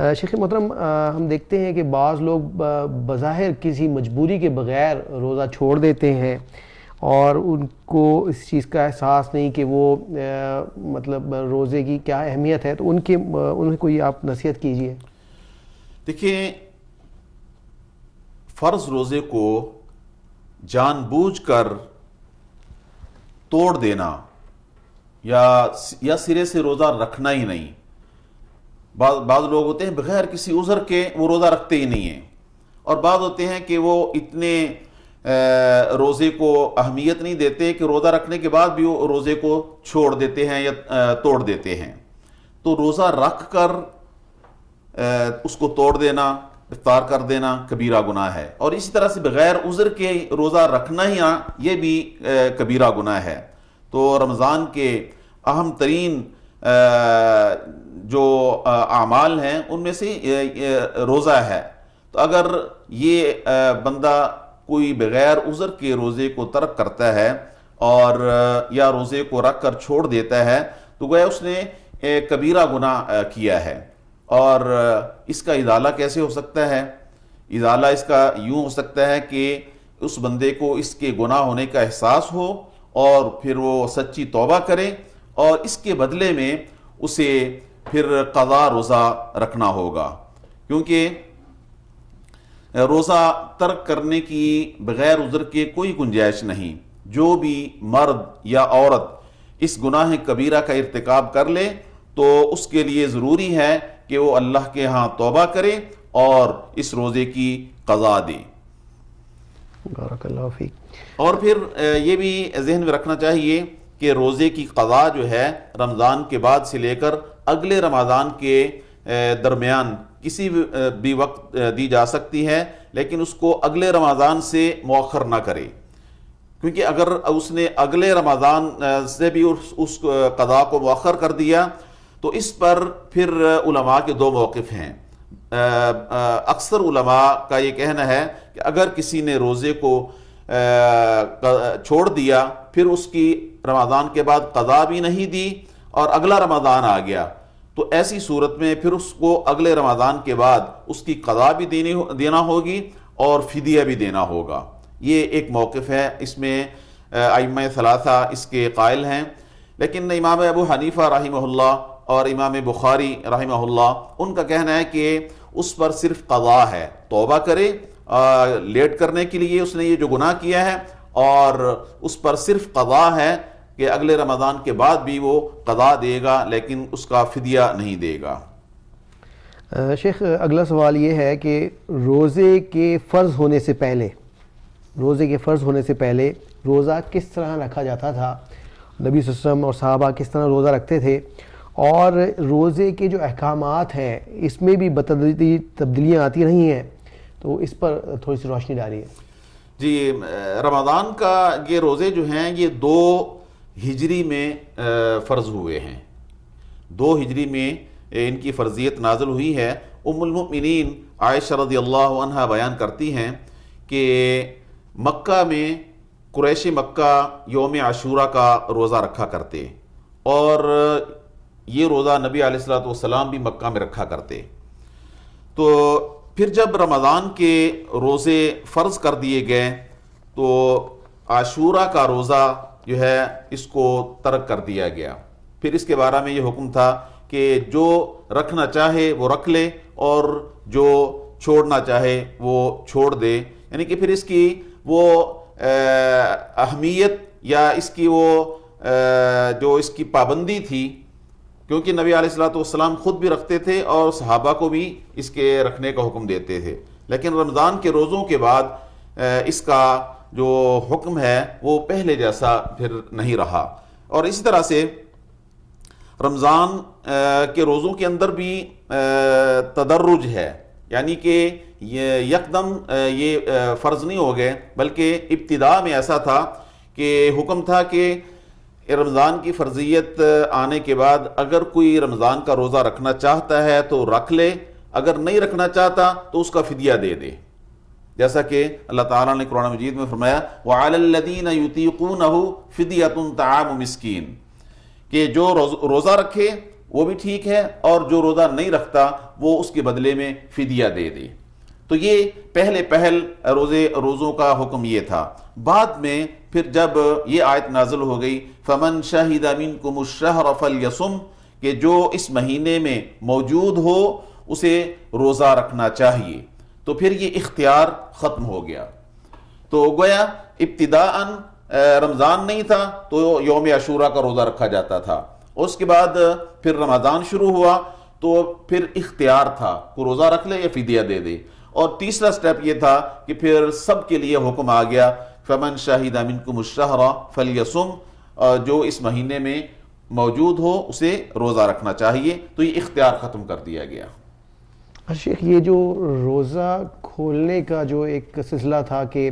شیخ محترم، ہم دیکھتے ہیں کہ بعض لوگ بظاہر کسی مجبوری کے بغیر روزہ چھوڑ دیتے ہیں اور ان کو اس چیز کا احساس نہیں کہ وہ مطلب روزے کی کیا اہمیت ہے، تو انہیں کوئی آپ نصیحت کیجیے۔ دیکھیں، فرض روزے کو جان بوجھ کر توڑ دینا یا سرے سے روزہ رکھنا ہی نہیں، بعض لوگ ہوتے ہیں بغیر کسی عذر کے وہ روزہ رکھتے ہی نہیں ہیں، اور بعض ہوتے ہیں کہ وہ اتنے روزے کو اہمیت نہیں دیتے کہ روزہ رکھنے کے بعد بھی وہ روزے کو چھوڑ دیتے ہیں یا توڑ دیتے ہیں۔ تو روزہ رکھ کر اس کو توڑ دینا، افطار کر دینا کبیرہ گناہ ہے، اور اسی طرح سے بغیر عذر کے روزہ رکھنا ہی یہ بھی کبیرہ گناہ ہے۔ تو رمضان کے اہم ترین جو اعمال ہیں ان میں سے روزہ ہے، تو اگر یہ بندہ کوئی بغیر عذر کے روزے کو ترک کرتا ہے اور یا روزے کو رکھ کر چھوڑ دیتا ہے تو گویا اس نے کبیرہ گناہ کیا ہے۔ اور اس کا ازالہ کیسے ہو سکتا ہے؟ ازالہ اس کا یوں ہو سکتا ہے کہ اس بندے کو اس کے گناہ ہونے کا احساس ہو اور پھر وہ سچی توبہ کرے، اور اس کے بدلے میں اسے پھر قضا روزہ رکھنا ہوگا، کیونکہ روزہ ترک کرنے کی بغیر عذر کے کوئی گنجائش نہیں۔ جو بھی مرد یا عورت اس گناہ کبیرہ کا ارتکاب کر لے تو اس کے لیے ضروری ہے کہ وہ اللہ کے ہاں توبہ کرے اور اس روزے کی قضا دے۔ بارک اللہ فیک۔ اور پھر یہ بھی ذہن میں رکھنا چاہیے کہ روزے کی قضا جو ہے رمضان کے بعد سے لے کر اگلے رمضان کے درمیان کسی بھی وقت دی جا سکتی ہے، لیکن اس کو اگلے رمضان سے مؤخر نہ کرے، کیونکہ اگر اس نے اگلے رمضان سے بھی اس قضا کو مؤخر کر دیا تو اس پر پھر علماء کے دو موقف ہیں۔ اکثر علماء کا یہ کہنا ہے کہ اگر کسی نے روزے کو چھوڑ دیا، پھر اس کی رمضان کے بعد قضا بھی نہیں دی اور اگلا رمضان آ گیا، تو ایسی صورت میں پھر اس کو اگلے رمضان کے بعد اس کی قضا بھی دینا ہوگی اور فدیہ بھی دینا ہوگا۔ یہ ایک موقف ہے، اس میں ائمہ ثلاثہ اس کے قائل ہیں، لیکن امام ابو حنیفہ رحمہ اللہ اور امام بخاری رحمہ اللہ ان کا کہنا ہے کہ اس پر صرف قضا ہے، توبہ کرے لیٹ کرنے کے لیے اس نے یہ جو گناہ کیا ہے، اور اس پر صرف قضا ہے کہ اگلے رمضان کے بعد بھی وہ قضا دے گا لیکن اس کا فدیہ نہیں دے گا۔ شیخ، اگلا سوال یہ ہے کہ روزے کے فرض ہونے سے پہلے روزہ کس طرح رکھا جاتا تھا؟ نبی صلی اللہ علیہ وسلم اور صحابہ کس طرح روزہ رکھتے تھے، اور روزے کے جو احکامات ہیں اس میں بھی تبدیلیاں آتی رہی ہیں، تو اس پر تھوڑی سی روشنی ڈالیے۔ جی، رمضان کا یہ روزے جو ہیں یہ 2 ہجری میں فرض ہوئے ہیں، 2 ہجری میں ان کی فرضیت نازل ہوئی ہے۔ ام المؤمنین عائشہ رضی اللہ عنہ بیان کرتی ہیں کہ مکہ میں قریش مکہ یوم عاشورہ کا روزہ رکھا کرتے، اور یہ روزہ نبی علیہ الصلوۃ والسلام بھی مکہ میں رکھا کرتے۔ تو پھر جب رمضان کے روزے فرض کر دیے گئے تو عاشورہ کا روزہ جو ہے اس کو ترک کر دیا گیا۔ پھر اس کے بارے میں یہ حکم تھا کہ جو رکھنا چاہے وہ رکھ لے اور جو چھوڑنا چاہے وہ چھوڑ دے، یعنی کہ پھر اس کی وہ اہمیت یا اس کی وہ جو اس کی پابندی تھی، کیونکہ نبی علیہ الصلوۃ والسلام خود بھی رکھتے تھے اور صحابہ کو بھی اس کے رکھنے کا حکم دیتے تھے، لیکن رمضان کے روزوں کے بعد اس کا جو حکم ہے وہ پہلے جیسا پھر نہیں رہا۔ اور اسی طرح سے رمضان کے روزوں کے اندر بھی تدرج ہے، یعنی کہ یکدم یہ فرض نہیں ہو گئے، بلکہ ابتدا میں ایسا تھا کہ حکم تھا کہ رمضان کی فرضیت آنے کے بعد اگر کوئی رمضان کا روزہ رکھنا چاہتا ہے تو رکھ لے، اگر نہیں رکھنا چاہتا تو اس کا فدیہ دے دے، جیسا کہ اللہ تعالیٰ نے قرآن مجید میں فرمایا وَعَلَى الَّذِينَ يُطِيقُونَهُ فِدْيَةٌ طَعَامُ مِسْكِينٍ، کہ جو روزہ رکھے وہ بھی ٹھیک ہے، اور جو روزہ نہیں رکھتا وہ اس کے بدلے میں فدیہ دے دے۔ تو یہ پہل روزوں کا حکم یہ تھا۔ بعد میں پھر جب یہ آیت نازل ہو گئی فَمَنْ شَهِدَ مِنْكُمُ الشَّهْرَ فَلْيَصُمْ، کہ جو اس مہینے میں موجود ہو اسے روزہ رکھنا چاہیے، تو پھر یہ اختیار ختم ہو گیا۔ تو گویا ابتداءً رمضان نہیں تھا تو یوم عاشوراء کا روزہ رکھا جاتا تھا، اس کے بعد پھر رمضان شروع ہوا تو پھر اختیار تھا کہ روزہ رکھ لے یا فدیہ دے دے، اور تیسرا سٹیپ یہ تھا کہ پھر سب کے لیے حکم آ گیا فَمَنْ شَهِدَ مِنْكُمُ الشَّهْرَ فَلْيَصُمْ، جو اس مہینے میں موجود ہو اسے روزہ رکھنا چاہیے۔ تو یہ اختیار ختم کر دیا گیا۔ شیخ، یہ جو روزہ کھولنے کا جو ایک سلسلہ تھا کہ